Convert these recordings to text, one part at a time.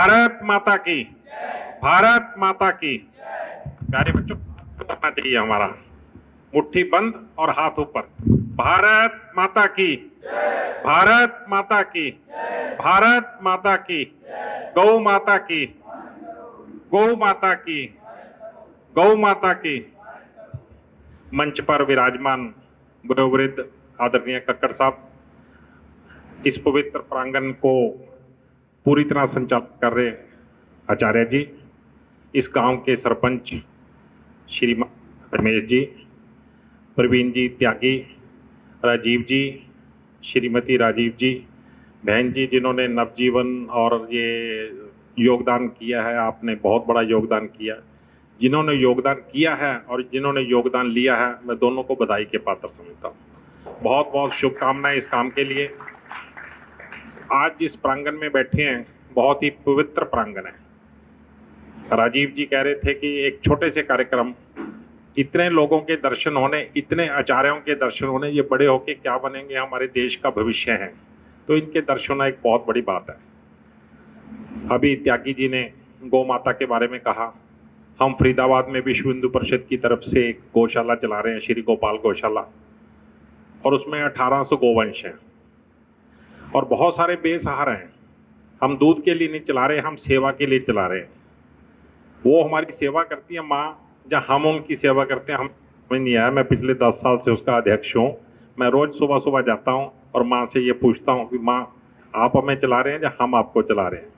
भारत माता की, भारत माता की। प्यारे बच्चों, करना चाहिए हमारा मुट्ठी बंद और हाथ ऊपर। भारत माता की, भारत माता की, भारत माता की, गौ माता की, गौ माता की, गौ माता की। मंच पर विराजमान वयोवृद्ध आदरणीय कक्कड़ साहब इस पवित्र प्रांगण को पूरी तरह संचालित कर रहे आचार्य जी, इस गांव के सरपंच श्रीमान रमेश जी, प्रवीण जी त्यागी, राजीव जी, श्रीमती राजीव जी, बहन जी जिन्होंने नवजीवन और ये योगदान किया है, आपने बहुत बड़ा योगदान किया। जिन्होंने योगदान किया है और जिन्होंने योगदान लिया है, मैं दोनों को बधाई के पात्र समझता हूँ। बहुत बहुत शुभकामनाएं इस काम के लिए। आज जिस प्रांगण में बैठे हैं बहुत ही पवित्र प्रांगण है। राजीव जी कह रहे थे कि एक छोटे से कार्यक्रम, इतने लोगों के दर्शन होने, इतने आचार्यों के दर्शन होने, ये बड़े होके क्या बनेंगे, हमारे देश का भविष्य है, तो इनके दर्शन होना एक बहुत बड़ी बात है। अभी त्यागी जी ने गौ माता के बारे में कहा। हम फरीदाबाद में विश्व हिंदू परिषद की तरफ से एक गौशाला चला रहे हैं, श्री गोपाल गौशाला, और उसमें 1800 गोवंश हैं और बहुत सारे बेसहारा हैं। हम दूध के लिए नहीं चला रहे, हम सेवा के लिए चला रहे हैं। वो हमारी सेवा करती है माँ, जहाँ हम उनकी सेवा करते हैं। हमें नहीं आया, मैं पिछले 10 साल से उसका अध्यक्ष हूँ। मैं रोज सुबह सुबह जाता हूँ और माँ से ये पूछता हूँ कि माँ आप हमें चला रहे हैं या हम आपको चला रहे हैं।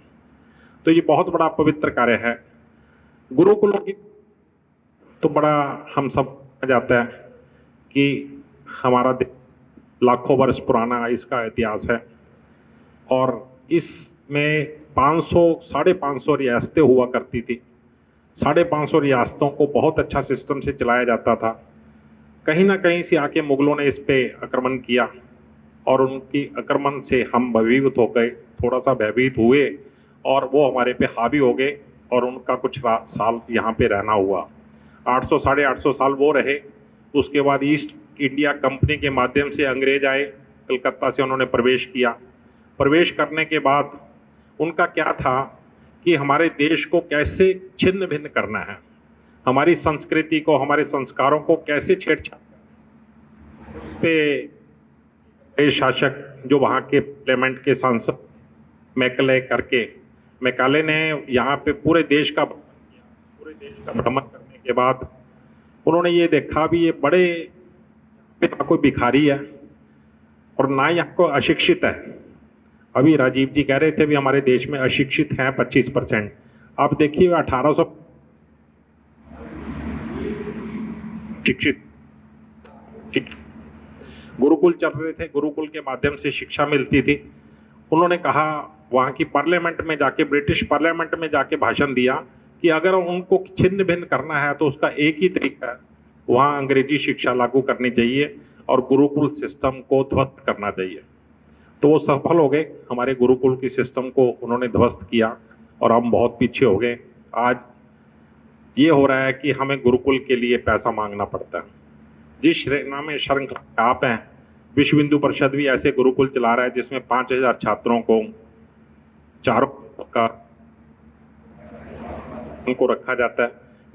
तो ये बहुत बड़ा पवित्र कार्य है। गुरुकुलों की तो बड़ा हम सब जाता है कि हमारा लाखों वर्ष पुराना इसका इतिहास है और इसमें 500 550 रियासतें हुआ करती थी। 550 रियासतों को बहुत अच्छा सिस्टम से चलाया जाता था। कहीं ना कहीं से आके मुगलों ने इस पे आक्रमण किया और उनकी आक्रमण से हम भयभीत हो गए, थोड़ा सा भयभीत हुए और वो हमारे पे हावी हो गए और उनका कुछ साल यहाँ पे रहना हुआ। 800 850 साल वो रहे। उसके बाद ईस्ट इंडिया कंपनी के माध्यम से अंग्रेज आए, कलकत्ता से उन्होंने प्रवेश किया। प्रवेश करने के बाद उनका क्या था कि हमारे देश को कैसे छिन्न भिन्न करना है, हमारी संस्कृति को, हमारे संस्कारों को कैसे छेड़छाड़। उस पे शासक जो वहाँ के पार्लियामेंट के सांसद मैकाले ने यहाँ पे पूरे देश का भ्रमण करने के बाद उन्होंने ये देखा भी ये बड़े कोई भिखारी है और ना यहाँ को अशिक्षित है। अभी राजीव जी कह रहे थे भी हमारे देश में अशिक्षित हैं 25%। आप देखिए 1800 शिक्षित गुरुकुल चल रहे थे, गुरुकुल के माध्यम से शिक्षा मिलती थी। उन्होंने कहा वहाँ की पार्लियामेंट में जाके, ब्रिटिश पार्लियामेंट में जाके भाषण दिया कि अगर उनको छिन्न भिन्न करना है तो उसका एक ही तरीका है, वहाँ अंग्रेजी शिक्षा लागू करनी चाहिए और गुरुकुल सिस्टम को ध्वस्त करना चाहिए। तो वो सफल हो गए। हमारे गुरुकुल की सिस्टम को उन्होंने ध्वस्त किया और हम बहुत पीछे हो गए। आज ये हो रहा है कि हमें गुरुकुल के लिए पैसा मांगना पड़ता है। जिस श्रेणी में श्रृंखला आप हैं, विश्व हिंदू परिषद भी ऐसे गुरुकुल चला रहा है जिसमें 5000 छात्रों को 4 का उनको रखा जाता है।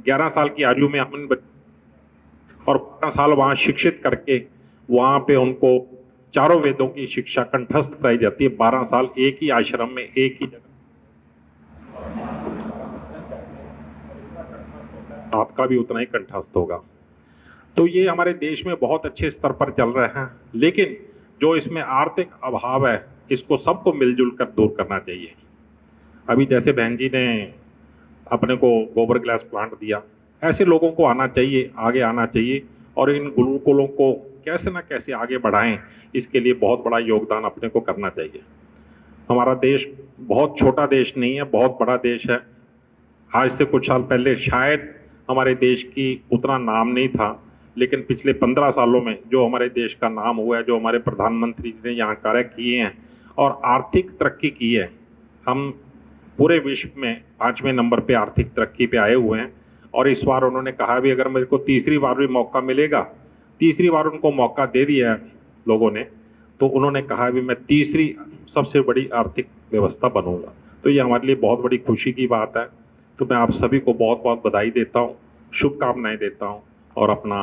11 साल की आयु में हम और 12 साल वहाँ शिक्षित करके वहाँ पे उनको चारों वेदों की शिक्षा कंठस्थ कराई जाती है। 12 साल एक ही आश्रम में, एक ही जगह। आपका भी उतना ही कंठस्थ होगा। तो ये हमारे देश में बहुत अच्छे स्तर पर चल रहे हैं, लेकिन जो इसमें आर्थिक अभाव है इसको सबको मिलजुल कर दूर करना चाहिए। अभी जैसे बहन जी ने अपने को गोबर गैस प्लांट दिया, ऐसे लोगों को आना चाहिए, आगे आना चाहिए और इन गुरुकुलों को कैसे ना कैसे आगे बढ़ाएं, इसके लिए बहुत बड़ा योगदान अपने को करना चाहिए। हमारा देश बहुत छोटा देश नहीं है, बहुत बड़ा देश है। आज से कुछ साल पहले शायद हमारे देश की उतना नाम नहीं था, लेकिन पिछले 15 सालों में जो हमारे देश का नाम हुआ है, जो हमारे प्रधानमंत्री जी ने यहाँ कार्य किए हैं और आर्थिक तरक्की की है, हम पूरे विश्व में 5वें नंबर पे आर्थिक तरक्की पे आए हुए हैं। और इस बार उन्होंने कहा भी अगर मेरे को तीसरी बार भी मौका मिलेगा, तीसरी बार उनको मौका दे दिया है लोगों ने, तो उन्होंने कहा भी मैं तीसरी सबसे बड़ी आर्थिक व्यवस्था बनूंगा। तो ये हमारे लिए बहुत बड़ी खुशी की बात है। तो मैं आप सभी को बहुत बहुत बधाई देता हूँ, शुभकामनाएं देता हूँ और अपना